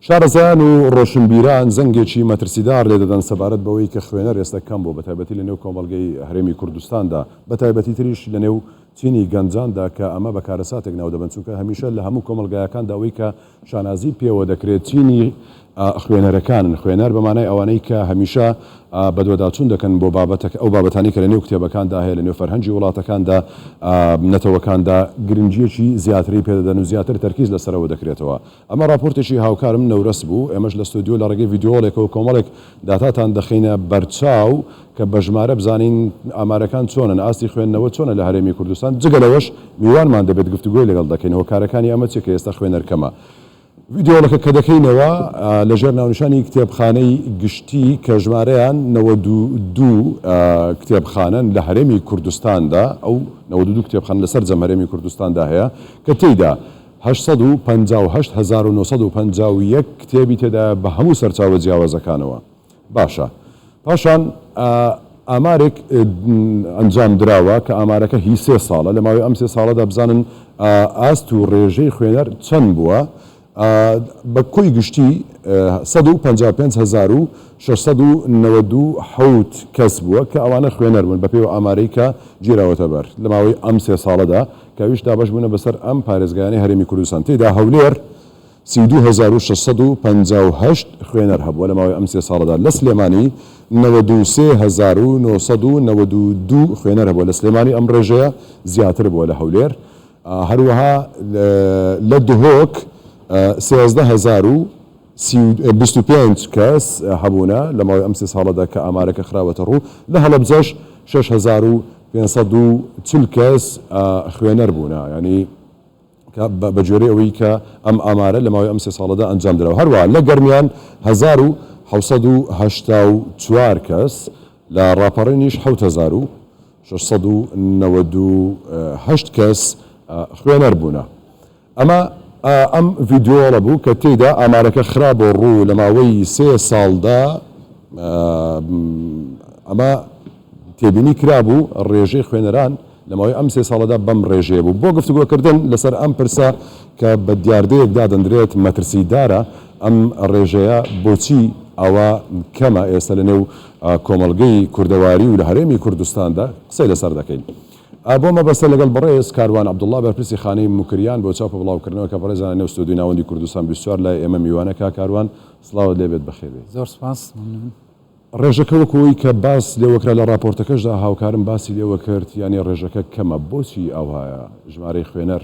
شارەزایان و ڕۆشنبیران زەنگێکی مەترسیدار لێ دەدەن سەبارەت بەوەی کە خوێنەر ئێستا کەم بوو بەتایبەتی لە نێو کۆمەڵگەی هەرێمی کوردستاندا بەتایبەتی تریش لە نێو چینی گەنجاندا کە ئەمە بەکارەساتێک ناو دەبن چونکە هەمیشە لە هەموو کۆمەلگایەکاندا ئەوەی کە شانازی پێوە دەکرێت چینی خوێنەرەکانن خوێنەر بەمانای ئەوانەی کە هەمیشە بەدوەداچوون دەکەن بۆ ئەو بابەتانی کە لە نێو کتێبەکاندا هەیە لە نێو فەرهەنگی وڵاتەکاندا نەتەوەکاندا گرنگیەکی زیاتری پێدەدەن و زیاتر تەرکیز لەسەرەوە دەکرێتەوە. ئەمە راپۆرتێکی هاوکارم نەورەس بوو ئێمەش لە ستودیۆ لە ڕێگەی ڤیدیۆڵێکەوە کۆمەڵێک داتاتان دەخینە بەرچاو کە بە ژمارە بزانین ئامارەکان چۆنن ئاستی خوێندنەوە چۆنە لە هەرێمی کوردستان جگە لەوەش میوانمان دەبێت گفتوگۆی لەگەڵ دەکەین هۆکارەکانی ئەمە چێکە ئێستا خوێنەر کەمە. ڤیدیۆڵەکە کە دەکەینەوە لەژێر ناونیشانی کتێبخانەی گشتی کە ژمارەیان 92 کتێبخانەن لە هەرێمی کوردستاندا ئەو 92 کتێبخانە لەسەر جەم هەرێمی کوردستاندا هەیە کە تێیدا 858,951 کتێبی تێدا بە هەموو سەرچاوە جیاوازەکانەوە. باشە پاشان ئامارێک ئەنجام درراوە کە ئامارەکە هی 3 ساڵە لە ماوەی ئەم 3 ساڵەدا بزانن ئاست و ڕێژەی خوێنەر چەند بووە. بە کۆی گشتی 155,697 کەس بووە کە ئەوانە خوێنەر بوون بەپێی ئامارەی کە گیراوەتە بەر لە ماوەی ئەم 3 ساڵەدا کە ویش دابش بوونە بەسەر ئەم پارێزگایانی هەرێمی کوردستان تێدا هەولێر 32,658 خوێنەر هەبووە لە ماوەی ئەم 3 ساڵەدا لە سلێمانی 93,992 خوێنەر هەبووە لە سلێمانی ئەم ڕێژەیە زیاتر بووە لە هەولێر هەروەها لە دهۆک 13,025 کەس هەبوونە لە ماوەی ئەم 3 ساڵەدا کە ئامارەکە خراوەتە ڕوو لە هەڵەبجەش 6,540 کەس خوێنەر بوونە ینی بە جۆرەی ئەوەی کە ئەم ئامارە لە ماوەی ئەم 3 ساڵەدا ئەنجام درراوە هەروە لە گەرمیان 1,784 کەس لە ڕاپەڕێنیش 7,698 کەس خوێنەر بوونە. ئەم ڤیدیۆڵە بوو کە تێیدا ئامارەکە خراپە ڕوو لە ماوەی 3 ساڵدا ئەمە تێبینی کرابوو ڕێژەی خوێنەران لە ماوەی ئەم 3 ساڵەدا بەم ڕێژەیە بوو بۆ گفتوگۆکردن لەسەر ئەم پرسە کە بە دیاردەیەکدا دەندرێت مەترسیدارە ئەم ڕێژەیە بۆچی ئەوە کەمە ئێستا لە نێو کۆمەڵگەی کوردەواری و لە هەرێمی کوردستاندا قسەی لەسەر دەکەین. بۆ مەبەستە لەگەڵ بەڕێز کاروان عەبدوڵڵا بەرپرسی خانەی مکریان بۆ چاپ و بڵاوکردنەوە کە بەڕێزانە نێو ستودیۆی ناوەندی کوردستان 24 لای ئێمە میوانە کاروان سڵاوت لێبێت بەخێر بێت. زۆر سپاس. ڕێژەکە وەکەوەی کە باس لێوەکرا لە راپۆرتەکەشدا هاوکارم باسی لێوە کرد یانی ڕێژەکە کەمە بۆچی ئەوایە ژمارەی خوێنەر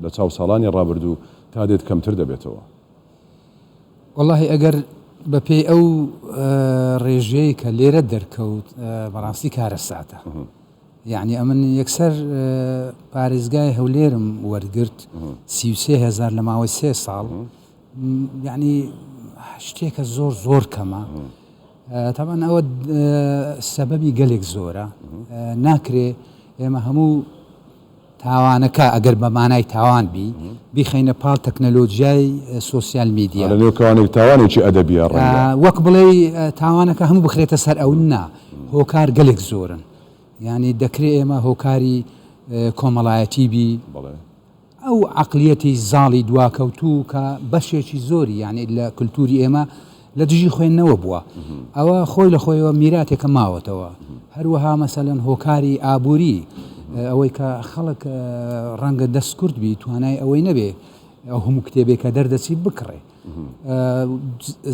لە چاو ساڵانی ڕابردوو تا دێت کەمتر دەبێتەوە؟ وەڵاهی ئەگەر بەپێی ئەو ڕێژەیە کە لێرە دەرکەوت بەڕاستی کارەساتە یعنی ئەمن یەکسەر پارێزگای هەولێرم وەرگرت 33,000 لە ماوەی 3 ساڵ یعنی شتێکە زۆر کەمە تاوان ئەوە سەبەبی گەلێک زۆرە ناکرێ ئێمە هەموو تاوانەکە ئەگەر بە مانای تاوان بیخەینە پاڵ تەکنەلۆژیای سۆسیال میدیا تاوانێکی ئەدەبیە وەک بڵێ تاوانەکە هەموو بخرێتە سەر ئەو نا هۆکار گەلێک زۆرن یعنی دەکرێت ئێمە هۆکاری کۆمەڵایەتی بی ئەو عقلیەتی زاڵی دواکەوتوو کە بەشێکی زۆری یعنی لە کللتوری ئێمە لە دژی خوێندنەوە بووە ئەوە خۆی لە خۆیەوە میراتێکە ماوەتەوە هەروەها مەسەلەن هۆکاری ئابووری ئەوەی کە خەڵک ڕەنگە دەستکورد بی توانای ئەوەی نەبێ ئەو هەموو کتێبێکە دەردەچی بکڕێ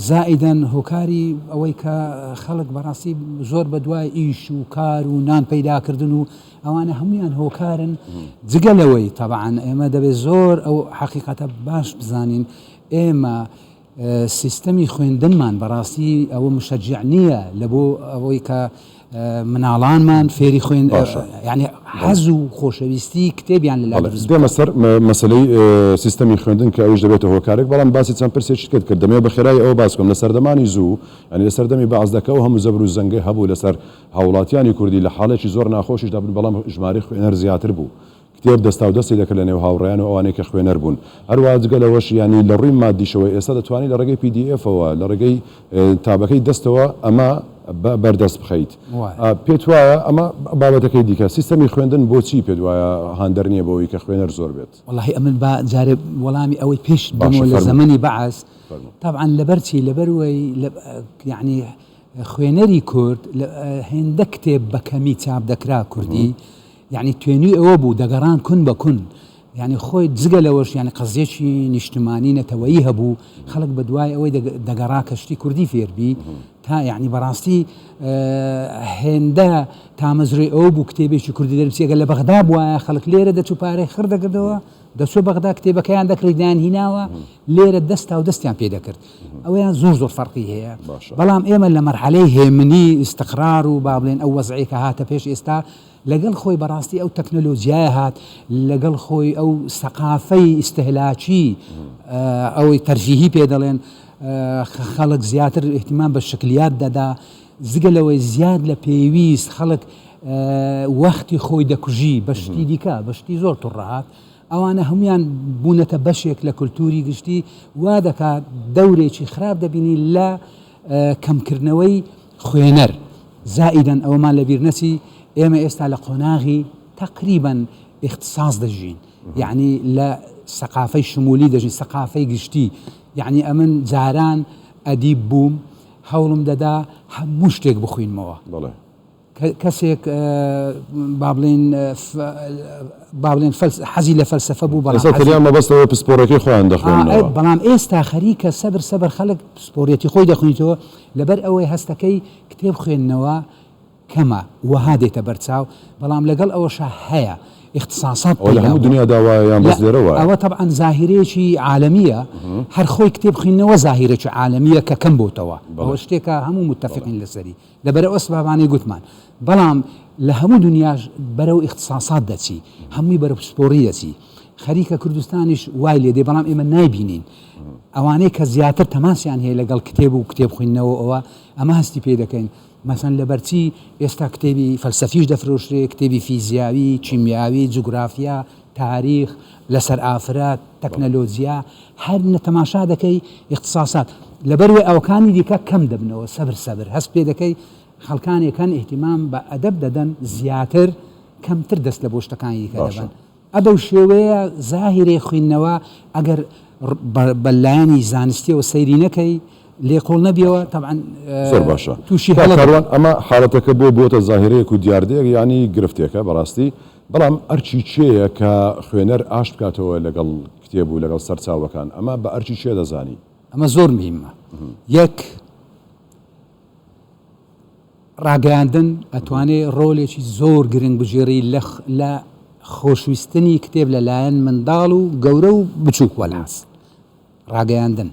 زائیدەن هۆکاری ئەوەی کە خەڵک بەڕاستی زۆر بە دوای ئیش و کار و نان پەیداکردن و ئەوانە هەمویان هۆکارن جگەلەوەی تەبعاً ئێمە دەبێت زۆر ئەو حەقیقەتە باش بزانین ئێمە سیستەمی خوێندنمان بەڕاستی ئەوە مشەجع نییە لە بۆ ئەوەی کە مناڵانمان فێری خوێن یعنی حەز و خۆشەویستی کتێبیان لەلا دروست دێمە سەر مەسەلەی سیستەمی خوێندن کە ئەوش دەبێتە هۆکارێک بەڵام باسی چەند پرسێکی کرد دەمێ بە خێرای ئەوە باس بکەم لە سەردەمانی زوو ینی لە سەردەمی بەعزدەکە و هەموو زەبر و زەنگەی هەبوو لەسەر هاوڵاتیانی کوردی لە حاڵێکی زۆر ناخۆشیشدا بوون بەڵام ژمارەی خوێنەر زیاتر بوو کتێب دەستا و دەستی دەکرد لە نێو هاوڕێیان و ئەوانەی کە خوێنەر بوون هەروە جگە لەوەش ینی لە ڕووی مادیشەوەی ئێستا دەتوانانی لە ڕێگەی PDF-ەوە لە ڕێگەی تابەکەی دەستەوە ئەمە بەردەست بخەیت پێت وایە ئەمە بابەتەکەی دیکە سیستەمی خوێندن بۆچی پێت وایە هاندەر نییە بۆەوەی کە خوێنەر زۆر بێت وەڵاهی ئەمن با جارێ وەڵامی ئەوەی پێش بنەوە لە زەمەنی بەعەس طبعا لبرتي لبروي يعني خوێنەری کورد هێندە کتێب بە کەمی چاپ دەکرا کوردی یعنی توێنی ئەوە بوو دەگەڕان کون بە کون یعنی خۆی جگە لەوەش یعنی قەزیێکی نیشتمانی نەتەوەیی هەبوو خەڵک بە دوای ئەوەی دەگەڕا کەشتی کوردی فێربی تا یعنی بەڕاستی هێندە تامەزرێ ئەوە بوو کتێبێکی کوردی دەربچێگە لە بەغدا بووە خەڵک لێرە دەچوو پارەی خڕ دەکردەوە دەچوو بەغدا کتێبەکەیان دەکردیان هیناوە لێرە دەستا و دەستیان پێ دەکرد ئەویان زۆر فەرقی هەیە بەڵام ئێمە لە مەرحەلەی هێمنی استقرار و با بڵێن ئەو وەزعی کە هاتە پێش ئێستا لەگەڵ خۆی بەڕاستی ئەو تەکنۆلۆژیای هات لەگەڵ خۆی ئەو سەقافەی ئیستهلاکی ئەوەی تەرجیحی پێ دەڵێن خەڵک زیاتر احتیمام بە شکلیات دەدا زگە لەوەی زیاد لە پێویست خەڵک وەختی خۆی دەکوژی بەشتی دیکە بەشتی زۆر توڕەهات ئەوانە هەمویان بوونەتە بەشێک لە کولتوری گشتی وا دەکات دەورێکی خراپ دەبینی لە کەمکردنەوەی خوێنەر زائیدەن ئەومان لەبیر نەچی ئێمە ئێستا لە قۆناغی تقریبا اختصاص دەژین یعنی لە سەقافەی شمولی دەژین سەقافەی گشتی یعنی ئەمن جاران ئەدیب بووم هەوڵم دەدا هەموو شتێک بخوێنمەوە کەسێک با بڵێن حەزی لە فەلسەفە بوو بەستەوە پسپۆرەکەی خۆیان دەخوێنەوە بەڵام ئێستا خەریکە سەبر خەڵک پسپۆرەتی خۆی دەخوێنیتەوە لەبەر ئەوەی هەستەکەی کتێب خوێندنەوە کەمە وەها دێتە بەرچاو بەڵام لەگەڵ ئەوەشە هەیە اختصاصات دنیا داوایان بەس لێرەوە ئەوە طبعا زاهیرێکی عالەمیە هەر خۆی کتێب خوێندنەوە زاهیرێکی عالەمیە کە کەم بۆتەوە ئەوە شتێکە هەموو متفقین لەسەری لەبەر ئەو ئەسبابانەی گوتمان بەڵام لە هەموو دنیاش بەرەو اختصاصات دەچی هەمووی بەرەو پسپۆڕی دەچی خەریکە کوردستانیش وای لێ دێ بەڵام ئێمە نایبینین ئەوانەی کە زیاتر تەماسیان هەیە لەگەڵ کتێب و کتێب خوێندنەوە ئەوە ئەمە هەستی پێ دەکەین مەسەن لەبەرچی ئێستا کتێبی فەلسەفیش دەفرۆشرێ کتێبی فیزیاوی چیمیاوی جوگرافیا تاریخ لەسەر ئافرات تەکنەلۆجیا هەر نەتەماشا دەکەی اختصاصات لەبەروێ ئەوکانی دیکە کەم دەبنەوە سەبر هەست پێ دەکەی خەڵکانێکان احتیمام بە ئەدەب دەدەن زیاتر کەمتر دەست لە بۆ شتەکانی دیکە دەبن ئەبەو شێوەیە زاهیرێ خوێندنەوە ئەگەر بەلایانی زانستیەوە سەیری نەکەی لێقۆڵ نەبیەوە طبعا زۆر باشە تووشی هەڵەکەوان ئەمە حاڵەتەکە بۆتە زاهیرەیەک و دیاردەیەک ینی گرفتێکە بەڕاستی بەڵام ئەرچی چێیە کە خوێنەر ئاش بکاتەوە لەگەڵ کتێب و لەگەڵ سەرچاوەکان ئەمە بە ئەرچی چێ دەزانی ئەمە زۆر مهمە یەک ڕاگەاندن ئەتوانێت ڕۆلێکی زۆر گرنگ بژێڕی لە خۆشویستنی کتێب لەلایەن منداڵ و گەورە و بچووک وەلاس ڕاگەاندن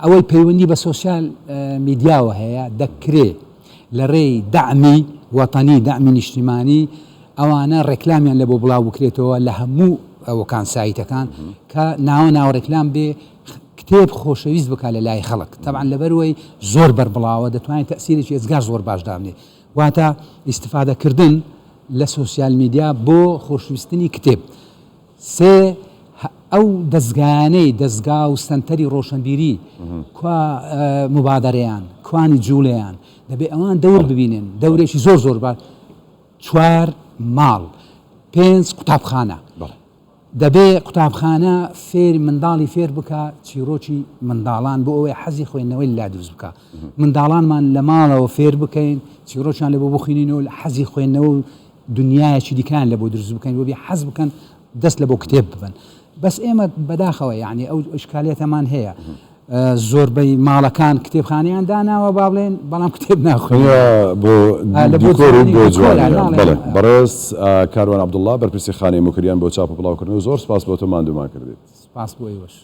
ئەوەی پەیوەندی بە سۆسیال میدیاوە هەیە دەکرێت لە ڕێی دعمی وەتەنی دعمی نیشتیمانی ئەوانە ڕێکلامیان لە بۆ بڵاو بکرێتەوە لە هەموو ئەوەکان سایتەکان کە ناو ڕێکلام بێ کتێب خۆشەویست بکە لە لای خەڵک طبعا لەبەروەی زۆر بەربڵاوە دەتوانێت تەسیرێکی ئێزگار زۆر باش دابنێ واتە ئیستفادەکردن لە سۆسیال میدیا بۆ خۆشویستنی کتێب سێ ئەو دەستگانەی دەستگا و سنتەری ڕۆشنبیری کوا مبادرەیان کوانی جوولەیان دەبێ ئەوان دەور ببینن دەورێکی زۆر باش 4 ماڵ 5 قوتابخانە دەبێ قوتابخانە فێر منداڵی فێر بکە چیرۆکی منداڵان بۆ ئەوەی حەزی خوێندنەوەی لا دروست بکە منداڵانمان لە ماڵەوە فێر بکەین چیرۆکیان لە بۆ بخوێنینەوە حەزی خوێندنەوە و دنیایەکی دیکان لە بۆ دروست بکەین بۆ بێ حەز بکەن دەست لە بۆ کتێب ببن بەس ئێمە بەداخەوە یعنی ئەو ئشکالێتەمان هەیە زۆربەی ماڵەکان کتێبخانەیان داناوە با بڵێن بەڵام کتێب ناخوێن بۆ جوان بەڕێز کاروان عەبدوڵڵا بەرپرسی خانەی مکریان بۆ چاپ و بڵاوکردن و زۆر سپاس بۆ تۆ ماندوومان کردیت سپاس بۆ ئێوەش